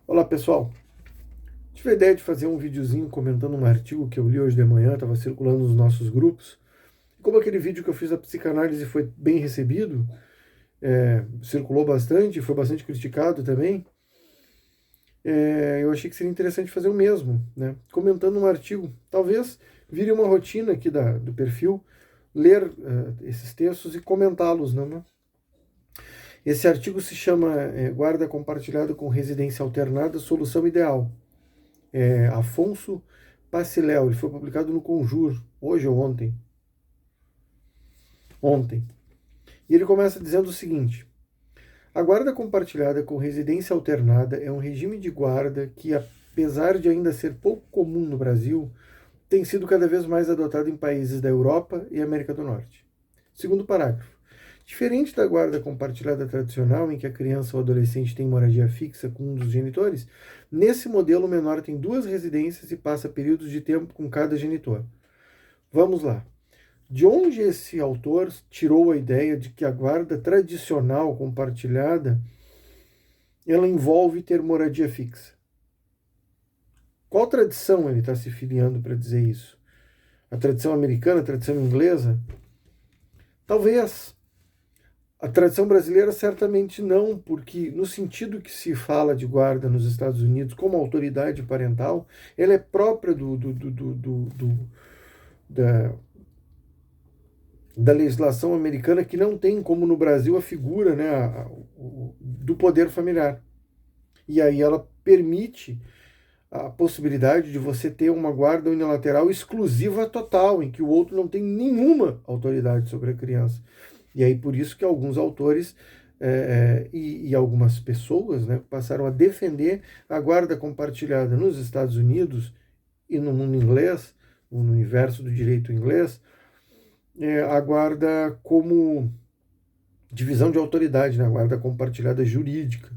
Olá pessoal, tive a ideia de fazer um videozinho comentando um artigo que eu li hoje de manhã, estava circulando nos nossos grupos. Como aquele vídeo que eu fiz da psicanálise foi bem recebido, circulou bastante, foi bastante criticado também, eu achei que seria interessante fazer o mesmo, né? Comentando um artigo. Talvez vire uma rotina aqui do perfil, ler esses textos e comentá-los, não é? Esse artigo se chama Guarda Compartilhada com Residência Alternada, Solução Ideal. Afonso Paciléu, ele foi publicado no Conjur, hoje ou ontem. Ontem. E ele começa dizendo o seguinte: a guarda compartilhada com residência alternada é um regime de guarda que, apesar de ainda ser pouco comum no Brasil, tem sido cada vez mais adotado em países da Europa e América do Norte. Segundo parágrafo. Diferente da guarda compartilhada tradicional, em que a criança ou adolescente tem moradia fixa com um dos genitores, nesse modelo o menor tem duas residências e passa períodos de tempo com cada genitor. Vamos lá. De onde esse autor tirou a ideia de que a guarda tradicional compartilhada ela envolve ter moradia fixa? Qual tradição ele está se filiando para dizer isso? A tradição americana, a tradição inglesa? Talvez. A tradição brasileira certamente não, porque no sentido que se fala de guarda nos Estados Unidos como autoridade parental, ela é própria da, da legislação americana, que não tem, como no Brasil, a figura, né, do poder familiar. E aí ela permite a possibilidade de você ter uma guarda unilateral exclusiva total, em que o outro não tem nenhuma autoridade sobre a criança. E aí por isso que alguns autores e algumas pessoas, né, passaram a defender a guarda compartilhada nos Estados Unidos e no mundo inglês, no universo do direito inglês, a guarda como divisão de autoridade, né, a guarda compartilhada jurídica.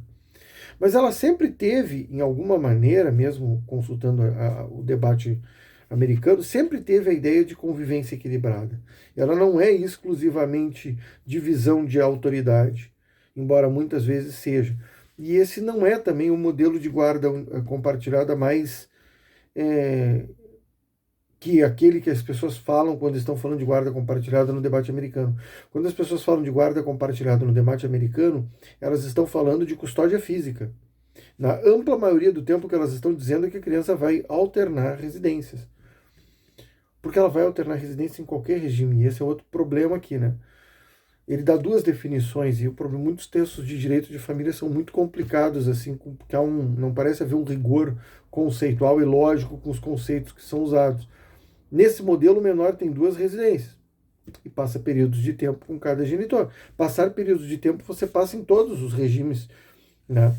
Mas ela sempre teve, em alguma maneira, mesmo consultando o debate americano, sempre teve a ideia de convivência equilibrada. Ela não é exclusivamente divisão de autoridade, embora muitas vezes seja. E esse não é também o modelo de guarda compartilhada mais que aquele que as pessoas falam quando estão falando de guarda compartilhada no debate americano. Quando as pessoas falam de guarda compartilhada no debate americano, elas estão falando de custódia física. Na ampla maioria do tempo, o que elas estão dizendo é que a criança vai alternar residências. Porque ela vai alternar residência em qualquer regime. E esse é outro problema aqui, né? Ele dá duas definições, e o problema, muitos textos de direito de família são muito complicados, assim, porque não parece haver um rigor conceitual e lógico com os conceitos que são usados. Nesse modelo, o menor tem duas residências e passa períodos de tempo com cada genitor. Passar períodos de tempo você passa em todos os regimes, né?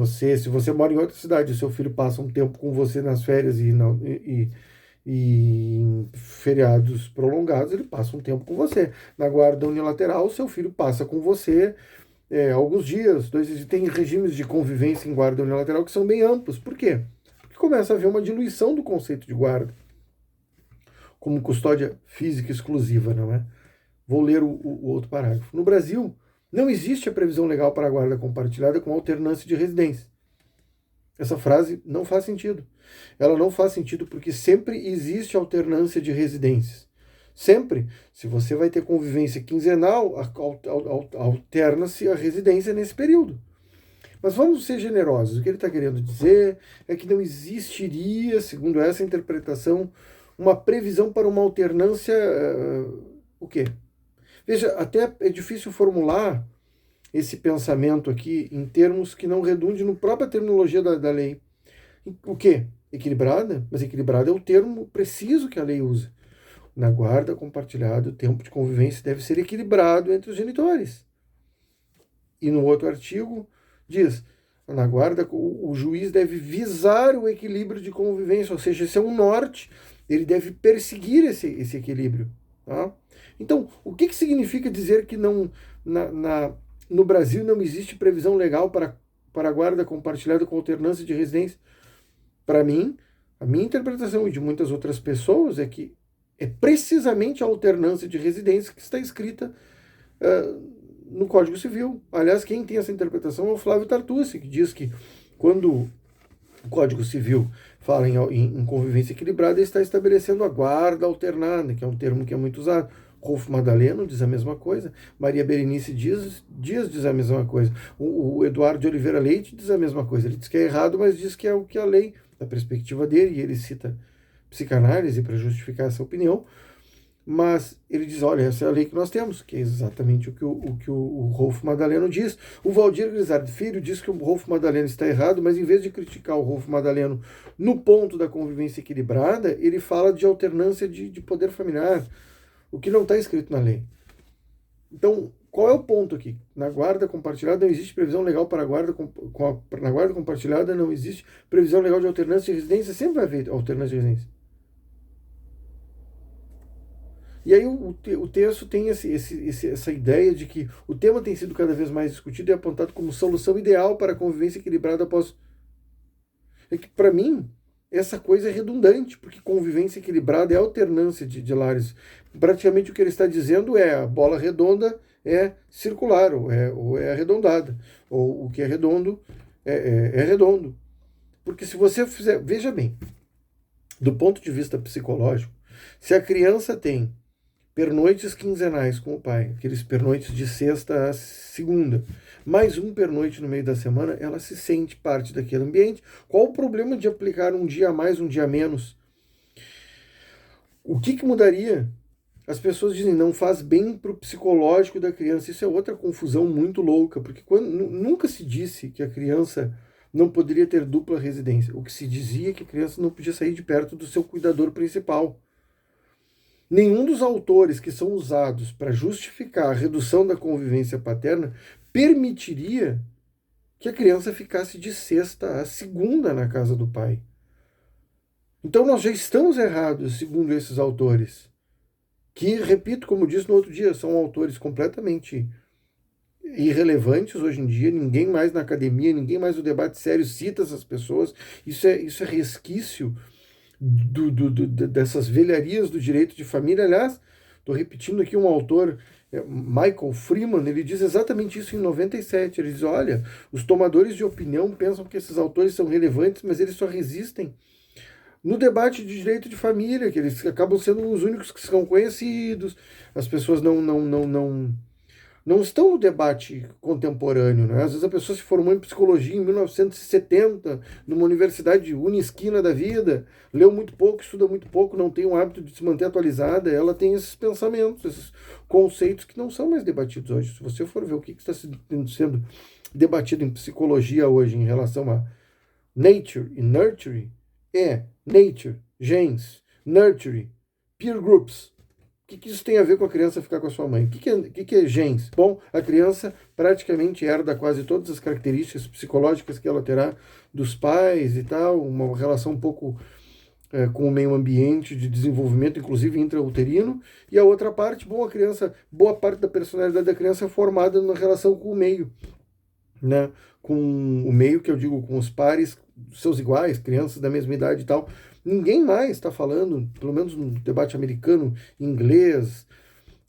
Se você mora em outra cidade, o seu filho passa um tempo com você nas férias e em feriados prolongados, ele passa um tempo com você. Na guarda unilateral, o seu filho passa com você alguns dias, 2 dias. Tem regimes de convivência em guarda unilateral que são bem amplos. Por quê? Porque começa a haver uma diluição do conceito de guarda como custódia física exclusiva, não é? Vou ler o outro parágrafo. No Brasil, não existe a previsão legal para a guarda compartilhada com alternância de residência. Essa frase não faz sentido. Ela não faz sentido porque sempre existe alternância de residências. Sempre. Se você vai ter convivência quinzenal, alterna-se a residência nesse período. Mas vamos ser generosos. O que ele está querendo dizer é que não existiria, segundo essa interpretação, uma previsão para uma alternância. O quê? Veja, até é difícil formular esse pensamento aqui em termos que não redunde na própria terminologia da lei. O quê? Equilibrada? Mas equilibrada é o termo preciso que a lei usa. Na guarda compartilhada, o tempo de convivência deve ser equilibrado entre os genitores. E no outro artigo diz, na guarda o juiz deve visar o equilíbrio de convivência, ou seja, esse é um norte, ele deve perseguir esse equilíbrio. Tá? Então, o que significa dizer que no Brasil não existe previsão legal para a guarda compartilhada com alternância de residência? Para mim, a minha interpretação e de muitas outras pessoas é que é precisamente a alternância de residência que está escrita no Código Civil. Aliás, quem tem essa interpretação é o Flávio Tartucci, que diz que Quando o Código Civil fala em convivência equilibrada, ele está estabelecendo a guarda alternada, que é um termo que é muito usado. Rolfo Madaleno diz a mesma coisa, Maria Berenice Dias diz a mesma coisa, o Eduardo de Oliveira Leite diz a mesma coisa. Ele diz que é errado, mas diz que é o que a lei, da perspectiva dele, e ele cita psicanálise para justificar essa opinião, mas ele diz, olha, essa é a lei que nós temos, que é exatamente o Rolfo Madaleno diz. O Valdir Grisardi Filho diz que o Rolfo Madaleno está errado, mas em vez de criticar o Rolfo Madaleno no ponto da convivência equilibrada, ele fala de alternância de poder familiar, o que não está escrito na lei. Então, qual é o ponto aqui? Na guarda compartilhada não existe previsão legal para a guarda, na guarda compartilhada não existe previsão legal de alternância de residência, sempre vai haver alternância de residência. E aí o texto tem essa ideia de que o tema tem sido cada vez mais discutido e apontado como solução ideal para a convivência equilibrada após... É que, para mim, essa coisa é redundante, porque convivência equilibrada é alternância de lares. Praticamente o que ele está dizendo é a bola redonda é circular, ou é arredondada, ou o que é redondo é redondo. Porque se você fizer... Veja bem, do ponto de vista psicológico, se a criança tem pernoites quinzenais com o pai, aqueles pernoites de sexta a segunda, mais um pernoite no meio da semana, ela se sente parte daquele ambiente. Qual o problema de aplicar um dia a mais, um dia a menos? O que mudaria? As pessoas dizem, não faz bem para o psicológico da criança. Isso é outra confusão muito louca, porque nunca se disse que a criança não poderia ter dupla residência. O que se dizia é que a criança não podia sair de perto do seu cuidador principal. Nenhum dos autores que são usados para justificar a redução da convivência paterna permitiria que a criança ficasse de sexta a segunda na casa do pai. Então nós já estamos errados, segundo esses autores, que, repito, como disse no outro dia, são autores completamente irrelevantes hoje em dia. Ninguém mais na academia, ninguém mais no debate sério cita essas pessoas. Isso é resquício dessas velharias do direito de família. Aliás, estou repetindo aqui um autor, Michael Freeman, ele diz exatamente isso em 97. Ele diz, olha, os tomadores de opinião pensam que esses autores são relevantes, mas eles só resistem no debate de direito de família, que eles acabam sendo os únicos que são conhecidos. As pessoas não estão no debate contemporâneo, né? Às vezes a pessoa se formou em psicologia em 1970, numa universidade unisquina da vida, leu muito pouco, estuda muito pouco, não tem o hábito de se manter atualizada, ela tem esses pensamentos, esses conceitos que não são mais debatidos hoje. Se você for ver o que está sendo debatido em psicologia hoje em relação a nature e nurture, nature, genes, nurture, peer groups. O que isso tem a ver com a criança ficar com a sua mãe? O que é genes? Bom, a criança praticamente herda quase todas as características psicológicas que ela terá dos pais e tal, uma relação um pouco com o meio ambiente, de desenvolvimento, inclusive intrauterino. E a outra parte, bom, a criança, boa parte da personalidade da criança é formada na relação com o meio, né? Com o meio, que eu digo, com os pares, seus iguais, crianças da mesma idade e tal. Ninguém mais está falando, pelo menos no debate americano, inglês,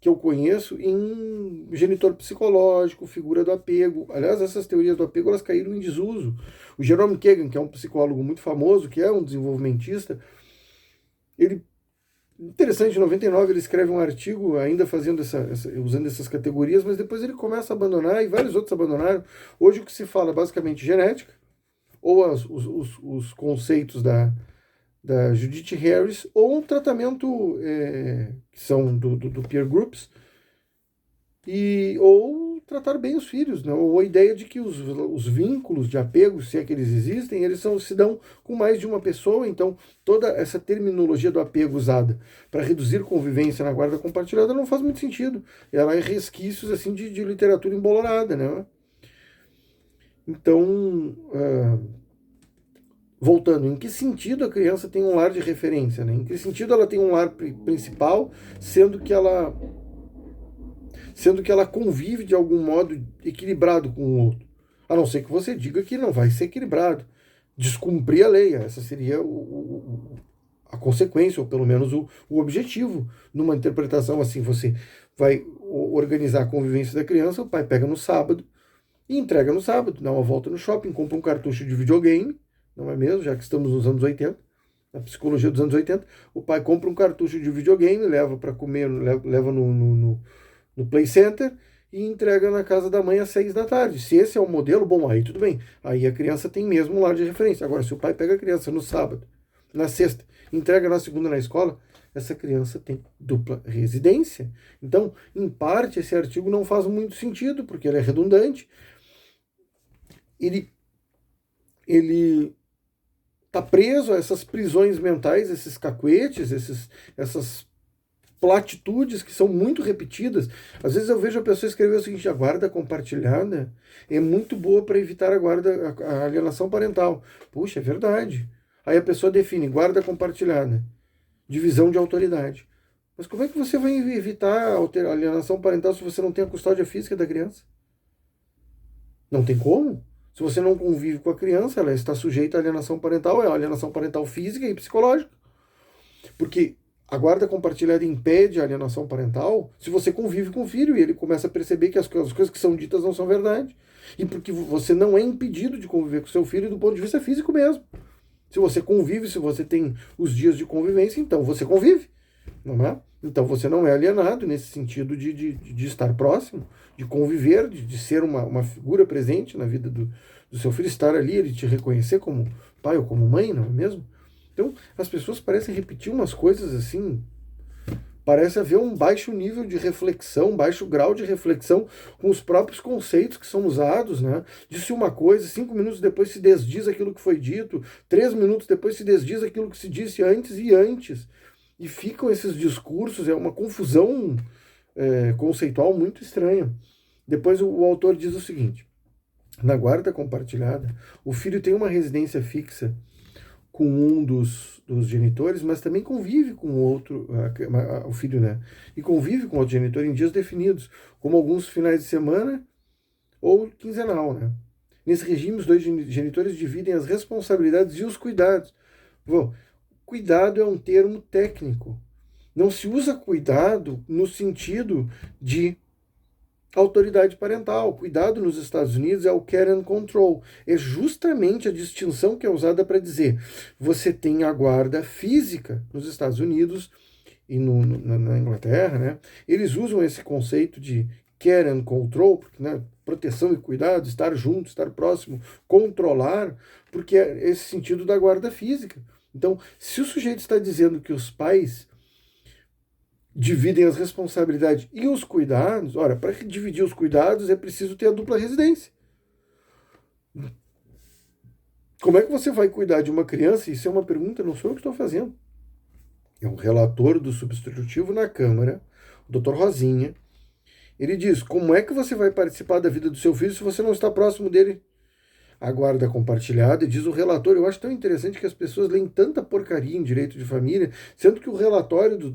que eu conheço, em genitor psicológico, figura do apego. Aliás, essas teorias do apego, elas caíram em desuso. O Jerome Kagan, que é um psicólogo muito famoso, que é um desenvolvimentista, ele, interessante, em 99 ele escreve um artigo ainda fazendo usando essas categorias, mas depois ele começa a abandonar, e vários outros abandonaram. Hoje o que se fala é basicamente genética, ou os conceitos da Judith Harris, ou um tratamento que são do peer groups, ou tratar bem os filhos, né? Ou a ideia de que os vínculos de apego, se é que eles existem, eles se dão com mais de uma pessoa. Então toda essa terminologia do apego usada para reduzir convivência na guarda compartilhada não faz muito sentido. Ela é resquícios assim de literatura embolorada, né? Então, voltando, em que sentido a criança tem um lar de referência, né? Em que sentido ela tem um lar principal, sendo que ela convive de algum modo equilibrado com o outro? A não ser que você diga que não vai ser equilibrado, descumprir a lei. Essa seria a consequência, ou pelo menos o objetivo. Numa interpretação assim, você vai organizar a convivência da criança, o pai pega no sábado e entrega no sábado, dá uma volta no shopping, compra um cartucho de videogame, não é mesmo? Já que estamos nos anos 80, na psicologia dos anos 80, o pai compra um cartucho de videogame, leva para comer, leva no Play Center e entrega na casa da mãe às 6 da tarde. Se esse é o modelo, bom, aí tudo bem. Aí a criança tem mesmo um lar de referência. Agora, se o pai pega a criança no sábado, na sexta, entrega na segunda na escola, essa criança tem dupla residência. Então, em parte, esse artigo não faz muito sentido, porque ele é redundante. Ele está preso a essas prisões mentais, esses cacuetes, essas platitudes que são muito repetidas. Às vezes eu vejo a pessoa escrever o seguinte: a guarda compartilhada é muito boa para evitar a alienação parental. Puxa, é verdade. Aí a pessoa define guarda compartilhada, divisão de autoridade. Mas como é que você vai evitar a alienação parental se você não tem a custódia física da criança? Não tem como. Se você não convive com a criança, ela está sujeita à alienação parental, é a alienação parental física e psicológica. Porque a guarda compartilhada impede a alienação parental se você convive com o filho e ele começa a perceber que as coisas que são ditas não são verdade. E porque você não é impedido de conviver com seu filho do ponto de vista físico mesmo. Se você convive, se você tem os dias de convivência, então você convive, não é? Então você não é alienado nesse sentido de estar próximo, de conviver, de ser uma figura presente na vida do seu filho, estar ali, ele te reconhecer como pai ou como mãe, não é mesmo? Então, as pessoas parecem repetir umas coisas assim, parece haver um baixo nível de reflexão, um baixo grau de reflexão com os próprios conceitos que são usados, né? Disse uma coisa, 5 minutos depois se desdiz aquilo que foi dito, 3 minutos depois se desdiz aquilo que se disse antes e antes. E ficam esses discursos, é uma confusão conceitual muito estranha. Depois o autor diz o seguinte: na guarda compartilhada, o filho tem uma residência fixa com um dos genitores, mas também convive com o outro, o filho, né? E convive com o outro genitor em dias definidos, como alguns finais de semana ou quinzenal, né? Nesse regime, os dois genitores dividem as responsabilidades e os cuidados. Bom, cuidado é um termo técnico. Não se usa cuidado no sentido de autoridade parental. Cuidado nos Estados Unidos é o care and control. É justamente a distinção que é usada para dizer: você tem a guarda física nos Estados Unidos e na Inglaterra, né? Eles usam esse conceito de care and control, porque, né, proteção e cuidado, estar junto, estar próximo, controlar, porque é esse sentido da guarda física. Então, se o sujeito está dizendo que os pais dividem as responsabilidades e os cuidados, ora, para dividir os cuidados é preciso ter a dupla residência. Como é que você vai cuidar de uma criança? Isso é uma pergunta, não sou eu que estou fazendo. É o relator do substitutivo na Câmara, o Dr. Rosinha. Ele diz: como é que você vai participar da vida do seu filho se você não está próximo dele? A guarda compartilhada, e diz o relator. Eu acho tão interessante que as pessoas leem tanta porcaria em direito de família, sendo que o relatório do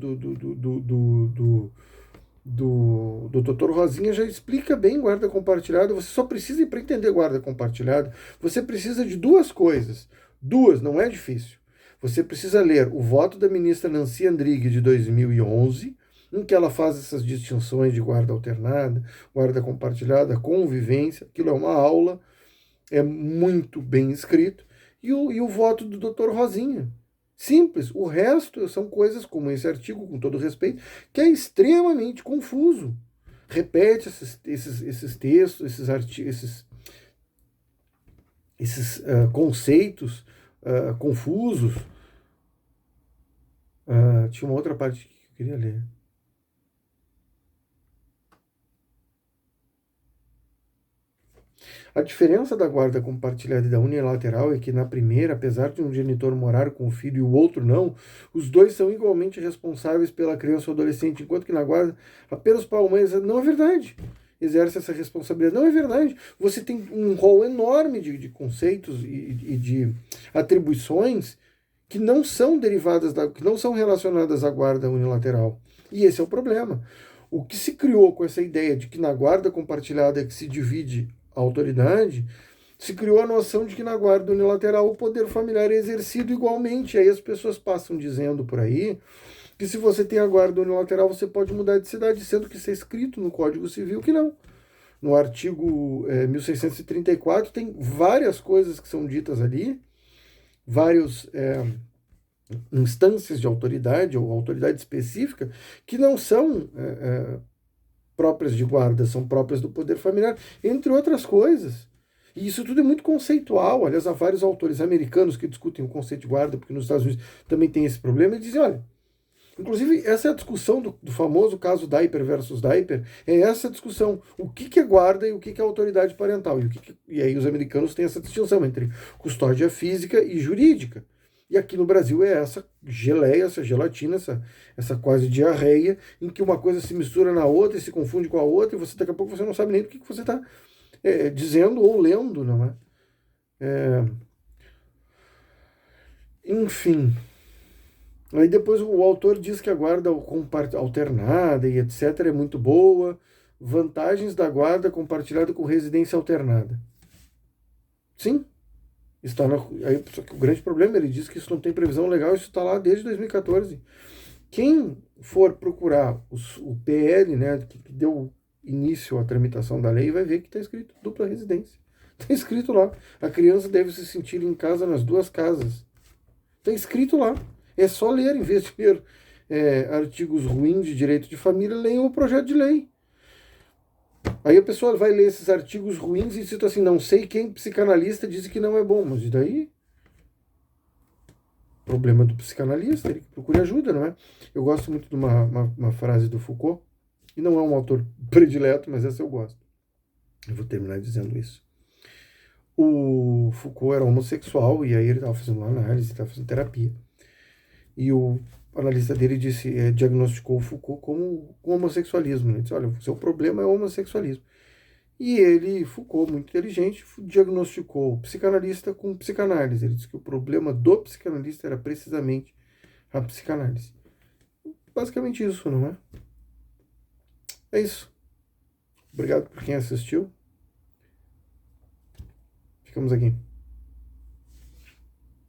Dr. Rosinha já explica bem guarda compartilhada. Você só precisa, para entender guarda compartilhada, você precisa de duas coisas. Duas, não é difícil. Você precisa ler o voto da ministra Nancy Andrighi de 2011, em que ela faz essas distinções de guarda alternada, guarda compartilhada, convivência. Aquilo é uma aula, é muito bem escrito. E o voto do Dr. Rosinha. Simples. O resto são coisas como esse artigo, com todo respeito, que é extremamente confuso. Repete esses textos, esses artigos, esses conceitos confusos. Tinha uma outra parte que eu queria ler. A diferença da guarda compartilhada e da unilateral é que na primeira, apesar de um genitor morar com o filho e o outro não, os dois são igualmente responsáveis pela criança ou adolescente, enquanto que na guarda apenas o pai ou mãe. Não é verdade. Exerce essa responsabilidade. Não é verdade. Você tem um rol enorme de conceitos e de atribuições que não são derivadas, que não são relacionadas à guarda unilateral. E esse é o problema. O que se criou com essa ideia de que na guarda compartilhada é que se divide a autoridade, se criou a noção de que na guarda unilateral o poder familiar é exercido igualmente. Aí as pessoas passam dizendo por aí que se você tem a guarda unilateral você pode mudar de cidade, sendo que isso é escrito no Código Civil que não. no artigo 1634, tem várias coisas que são ditas ali, várias instâncias de autoridade ou autoridade específica que não são próprias de guarda, são próprias do poder familiar, entre outras coisas. E isso tudo é muito conceitual. Aliás, há vários autores americanos que discutem o conceito de guarda, porque nos Estados Unidos também tem esse problema, e dizem, olha, inclusive essa é a discussão do famoso caso Diaper versus Diaper, é essa discussão, o que é guarda e o que é autoridade parental. E aí os americanos têm essa distinção entre custódia física e jurídica. E aqui no Brasil é essa geleia, essa gelatina, essa quase diarreia, em que uma coisa se mistura na outra e se confunde com a outra, e você daqui a pouco você não sabe nem do que você está dizendo ou lendo, não é? Enfim. Aí depois o autor diz que a guarda alternada e etc. é muito boa. Vantagens da guarda compartilhada com residência alternada. Sim, está aí, só que o grande problema, ele diz que isso não tem previsão legal, isso está lá desde 2014. Quem for procurar o PL, né, que deu início à tramitação da lei, vai ver que está escrito dupla residência. Está escrito lá. A criança deve se sentir em casa nas duas casas. Está escrito lá. É só ler, em vez de ler artigos ruins de direito de família, leiam o projeto de lei. Aí a pessoa vai ler esses artigos ruins e cita assim, não sei quem psicanalista disse que não é bom, mas e daí? Problema do psicanalista, ele procure ajuda, não é? Eu gosto muito de uma frase do Foucault, e não é um autor predileto, mas essa eu gosto. Eu vou terminar dizendo isso. O Foucault era homossexual, e aí ele estava fazendo uma análise, estava fazendo terapia. E o analista dele diagnosticou o Foucault com homossexualismo. Ele disse, olha, o seu problema é o homossexualismo. E ele, Foucault, muito inteligente, diagnosticou o psicanalista com psicanálise. Ele disse que o problema do psicanalista era precisamente a psicanálise. Basicamente isso, não é? É isso. Obrigado por quem assistiu. Ficamos aqui.